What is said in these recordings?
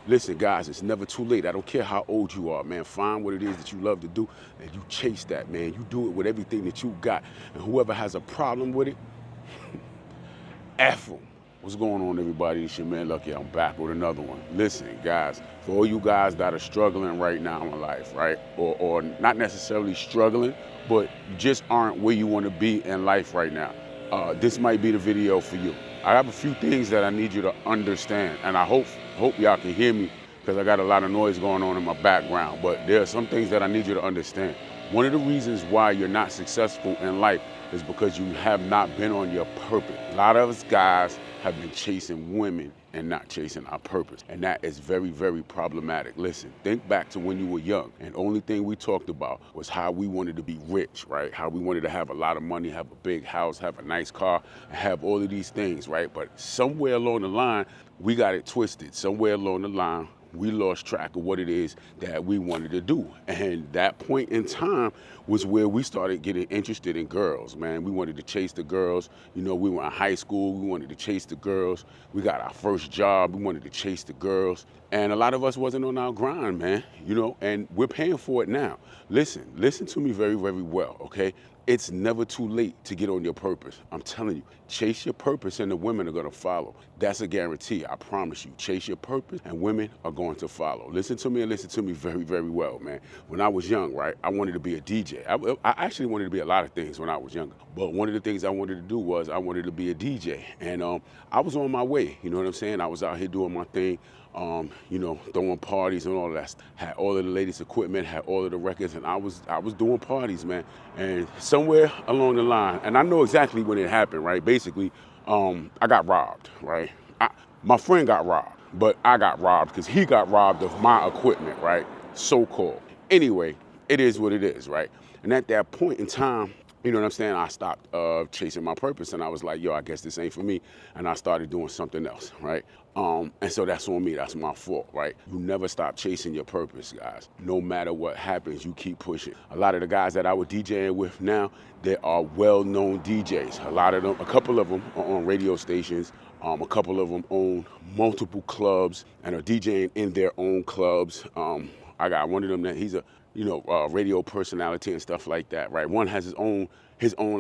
Listen, guys, it's never too late. I don't care how old you are, man. Find what it is that you love to do and you chase that, man. You do it with everything that you got. And whoever has a problem with it, F them. What's going on, everybody? It's your man Lucky. I'm back with another one. Listen, guys, for all you guys that are struggling right now in life, right? Or not necessarily struggling, but you just aren't where you want to be in life right now. This might be the video for you. I have a few things that I need you to understand, and I hope y'all can hear me because I got a lot of noise going on in my background, but there are some things that I need you to understand. One of the reasons why you're not successful in life is because you have not been on your purpose. A lot of us guys have been chasing women and not chasing our purpose. And that is very, very problematic. Listen, think back to when you were young, and the only thing we talked about was how we wanted to be rich, right? How we wanted to have a lot of money, have a big house, have a nice car, and have all of these things, right? But somewhere along the line, we got it twisted. Somewhere along the line, we lost track of what it is that we wanted to do. And that point in time was where we started getting interested in girls, man. We wanted to chase the girls. You know, we were in high school, we wanted to chase the girls. We got our first job, we wanted to chase the girls. And a lot of us wasn't on our grind, man, you know, and we're paying for it now. Listen to me very, very well, okay? It's never too late to get on your purpose. I'm telling you, chase your purpose and the women are gonna follow. That's a guarantee, I promise you. Chase your purpose and women are going to follow. Listen to me and listen to me very, very well, man. When I was young, right, I wanted to be a DJ. I actually wanted to be a lot of things when I was younger. But one of the things I wanted to do was I wanted to be a DJ. And I was on my way, you know what I'm saying? I was out here doing my thing. You know, throwing parties and all of that. Had all of the latest equipment, had all of the records, and I was doing parties, man. And somewhere along the line, and I know exactly when it happened, right? Basically, I got robbed, right? My friend got robbed, but I got robbed because he got robbed of my equipment, right? So-called. Anyway, it is what it is, right? And at that point in time, you know what I'm saying? I stopped chasing my purpose and I was like, yo, I guess this ain't for me. And I started doing something else, right? And so that's on me, that's my fault, right? You never stop chasing your purpose, guys. No matter what happens, you keep pushing. A lot of the guys that I was DJing with now, they are well-known DJs. A couple of them are on radio stations. A couple of them own multiple clubs and are DJing in their own clubs. I got one of them that he's a radio personality and stuff like that, right? One has his own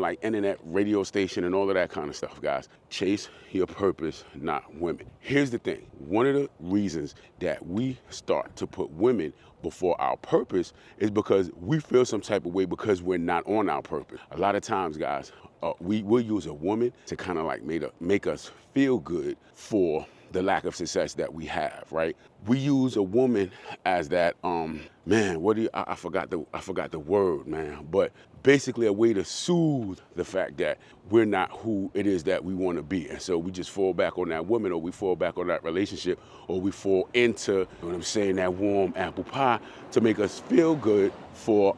like internet radio station and all of that kind of stuff, guys. Chase your purpose, not women. Here's the thing. One of the reasons that we start to put women before our purpose is because we feel some type of way because we're not on our purpose. A lot of times, guys, we will use a woman to kind of like make us feel good for the lack of success that we have, right? We use a woman as that, I forgot the word, man, but basically a way to soothe the fact that we're not who it is that we want to be. And so we just fall back on that woman, or we fall back on that relationship, or we fall into, you know what I'm saying, that warm apple pie to make us feel good for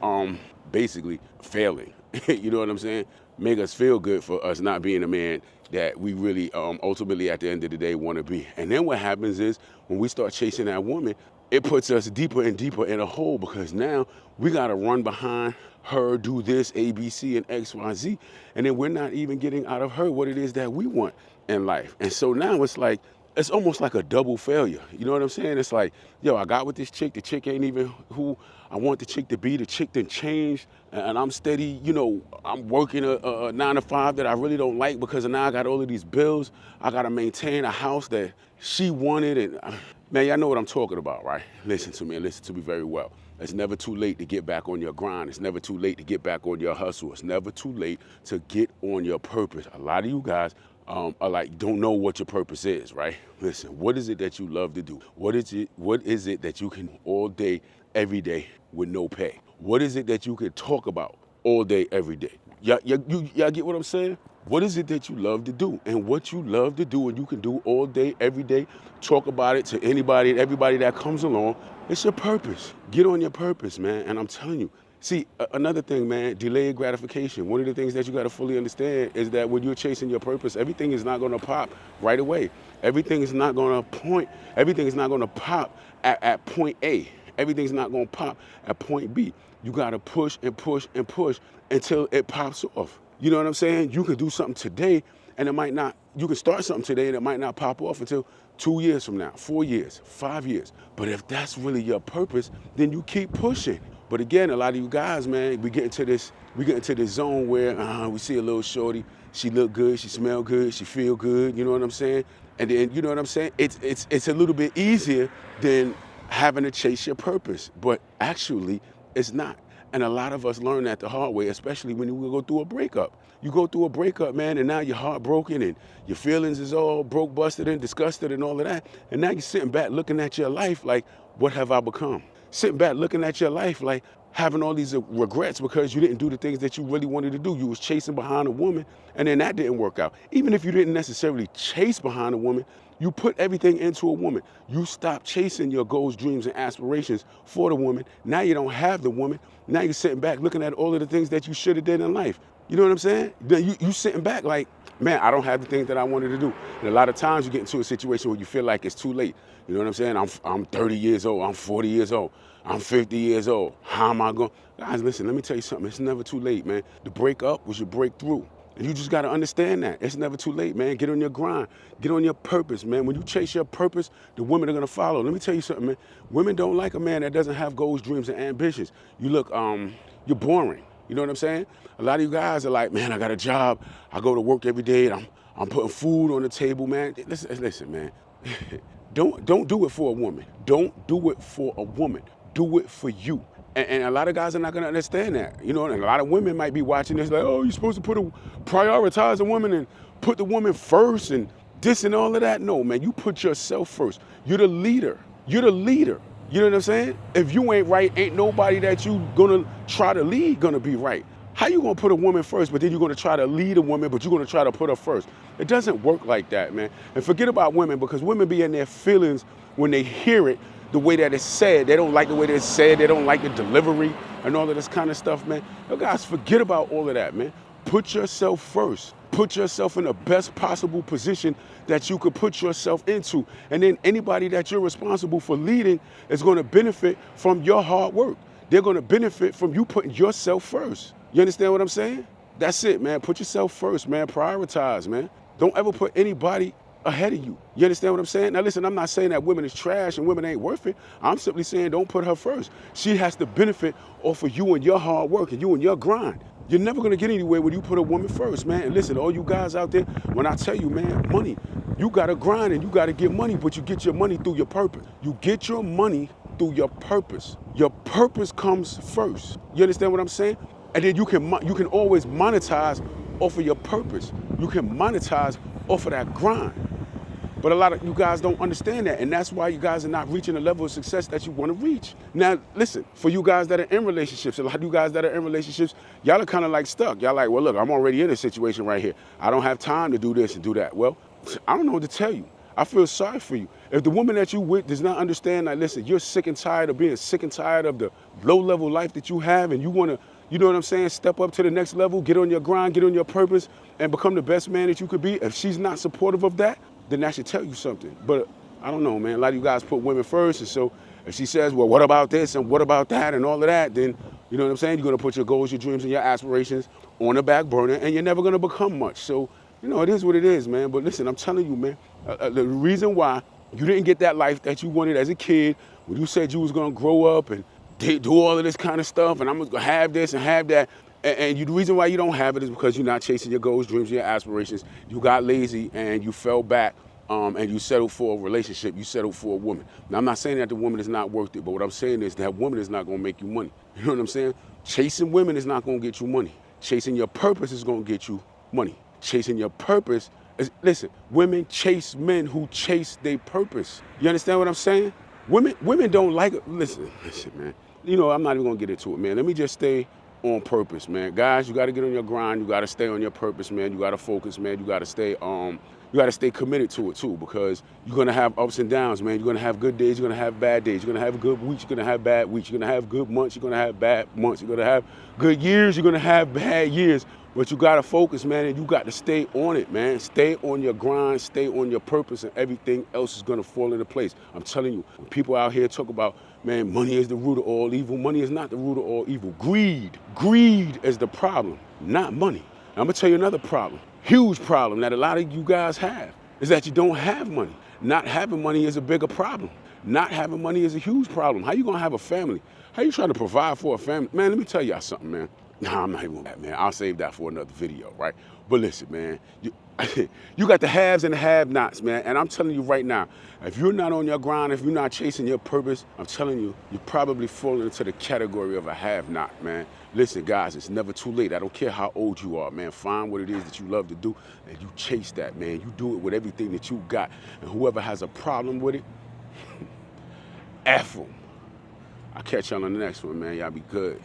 basically failing. You know what I'm saying? Make us feel good for us not being a man that we really ultimately at the end of the day want to be. And then what happens is when we start chasing that woman, it puts us deeper and deeper in a hole because now we got to run behind her, do this, A, B, C, and X, Y, Z. And then we're not even getting out of her what it is that we want in life. And so now it's almost like a double failure. You know what I'm saying? It's like, yo, I got with this chick. The chick ain't even who I want the chick to be. The chick done changed. And I'm steady, you know, I'm working a 9-to-5 that I really don't like because now I got all of these bills. I got to maintain a house that she wanted. And man, y'all know what I'm talking about, right? Listen to me and listen to me very well. It's never too late to get back on your grind. It's never too late to get back on your hustle. It's never too late to get on your purpose. A lot of you guys are like, don't know what your purpose is, right? Listen, what is it that you love to do? What is it that you can all day, every day with no pay? What is it that you can talk about all day, every day? Y'all get what I'm saying? What is it that you love to do? And what you love to do and you can do all day, every day, talk about it to anybody and everybody that comes along, it's your purpose. Get on your purpose, man. And I'm telling you, see, another thing, man, delayed gratification. One of the things that you got to fully understand is that when you're chasing your purpose, everything is not going to pop right away. Everything is not going to pop at point A. Everything's not going to pop at point B. You got to push and push and push until it pops off. You know what I'm saying? You can do something today And it might not, you can start something today and it might not pop off until 2 years from now, 4 years, 5 years. But if that's really your purpose, then you keep pushing. But again, a lot of you guys, man, we get into this zone where we see a little shorty, she look good, she smell good, she feel good, you know what I'm saying? And then, you know what I'm saying? It's a little bit easier than having to chase your purpose, but actually it's not. And a lot of us learn that the hard way, especially when you go through a breakup. You go through a breakup, man, and now you're heartbroken and your feelings is all broke, busted, and disgusted and all of that. And now you're sitting back looking at your life like, what have I become? Sitting back looking at your life like having all these regrets because you didn't do the things that you really wanted to do. You was chasing behind a woman, and then that didn't work out. Even if you didn't necessarily chase behind a woman, you put everything into a woman. You stopped chasing your goals, dreams, and aspirations for the woman. Now you don't have the woman. Now you're sitting back looking at all of the things that you should have did in life. You know what I'm saying? Then you sitting back like, man, I don't have the things that I wanted to do. And a lot of times you get into a situation where you feel like it's too late. You know what I'm saying? I'm 30 years old. I'm 40 years old. I'm 50 years old. How am I going? Guys, listen, let me tell you something. It's never too late, man. The breakup was your breakthrough. And you just got to understand that. It's never too late, man. Get on your grind. Get on your purpose, man. When you chase your purpose, the women are going to follow. Let me tell you something, man. Women don't like a man that doesn't have goals, dreams, and ambitions. You look, you're boring. You know what I'm saying? A lot of you guys are like, man, I got a job. I go to work every day, and I'm putting food on the table, man. Listen, man. Don't do it for a woman. Don't do it for a woman. Do it for you. And a lot of guys are not gonna understand that. You know, and a lot of women might be watching this like, oh, you're supposed to prioritize a woman and put the woman first and this and all of that. No, man, you put yourself first. You're the leader. You're the leader. You know what I'm saying? If you ain't right, ain't nobody that you gonna try to lead gonna be right. How you gonna put a woman first, but then you're gonna try to lead a woman, but you're gonna try to put her first? It doesn't work like that, man. And forget about women, because women be in their feelings when they hear it the way that it's said. They don't like the way that it's said. They don't like the delivery and all of this kind of stuff, man. You guys, forget about all of that, man. Put yourself first. Put yourself in the best possible position that you could put yourself into. And then anybody that you're responsible for leading is going to benefit from your hard work. They're going to benefit from you putting yourself first. You understand what I'm saying? That's it, man. Put yourself first, man. Prioritize, man. Don't ever put anybody ahead of you. You understand what I'm saying? Now listen, I'm not saying that women is trash and women ain't worth it. I'm simply saying don't put her first. She has to benefit off of you and your hard work and you and your grind. You're never gonna get anywhere when you put a woman first, man. And listen, all you guys out there, when I tell you, man, money, you gotta grind and you gotta get money, but you get your money through your purpose. You get your money through your purpose. Your purpose comes first. You understand what I'm saying? And then you can always monetize off of your purpose. You can monetize off of that grind. But a lot of you guys don't understand that, and that's why you guys are not reaching the level of success that you want to reach. Now, listen, for you guys that are in relationships, a lot of you guys that are in relationships, y'all are kind of like stuck. Y'all like, well, look, I'm already in a situation right here. I don't have time to do this and do that. Well, I don't know what to tell you. I feel sorry for you. If the woman that you with does not understand, like, listen, you're sick and tired of being sick and tired of the low-level life that you have, and you want to, you know what I'm saying, step up to the next level, get on your grind, get on your purpose, and become the best man that you could be. If she's not supportive of that, then that should tell you something. But I don't know, man. A lot of you guys put women first, and so if she says, well, what about this and what about that and all of that, then, you know what I'm saying, you're going to put your goals, your dreams, and your aspirations on the back burner, and you're never going to become much. So, you know, it is what it is, man. But listen, I'm telling you, man, the reason why you didn't get that life that you wanted as a kid, when you said you was going to grow up and do all of this kind of stuff, and I'm going to have this and have that, and the reason why you don't have it is because you're not chasing your goals, dreams, your aspirations. You got lazy and you fell back and you settled for a relationship. You settled for a woman. Now, I'm not saying that the woman is not worth it, but what I'm saying is that woman is not going to make you money. You know what I'm saying? Chasing women is not going to get you money. Chasing your purpose is going to get you money. Chasing your purpose is, listen, women chase men who chase their purpose. You understand what I'm saying? Women don't like it. Listen, man. You know, I'm not even going to get into it, man. Let me just stay on purpose, man. Guys, you got to get on your grind. You got to stay on your purpose, man. You got to focus, man. You got to stay committed to it too, because you're going to have ups and downs, man. You're going to have good days. You're going to have bad days. You're going to have good weeks. You're going to have bad weeks. You're going to have good months. You're going to have bad months. You're going to have good years. You're going to have bad years. But you got to focus, man, and you got to stay on it, man. Stay on your grind, stay on your purpose, and everything else is going to fall into place. I'm telling you, when people out here talk about, man, money is the root of all evil. Money is not the root of all evil. Greed is the problem, not money. I'm going to tell you another problem. huge problem that a lot of you guys have is that you don't have money. Not having money is a bigger problem. Not having money is a huge problem. How you gonna have a family? How you trying to provide for a family? Man, let me tell y'all something, man. Nah, I'm not even gonna that, man. I'll save that for another video, right? But listen, man, you got the haves and the have-nots, man. And I'm telling you right now, if you're not on your grind, if you're not chasing your purpose, I'm telling you, you're probably falling into the category of a have-not, man. Listen, guys, it's never too late. I don't care how old you are, man. Find what it is that you love to do, and you chase that, man. You do it with everything that you got. And whoever has a problem with it, F them. I'll catch y'all on the next one, man. Y'all be good.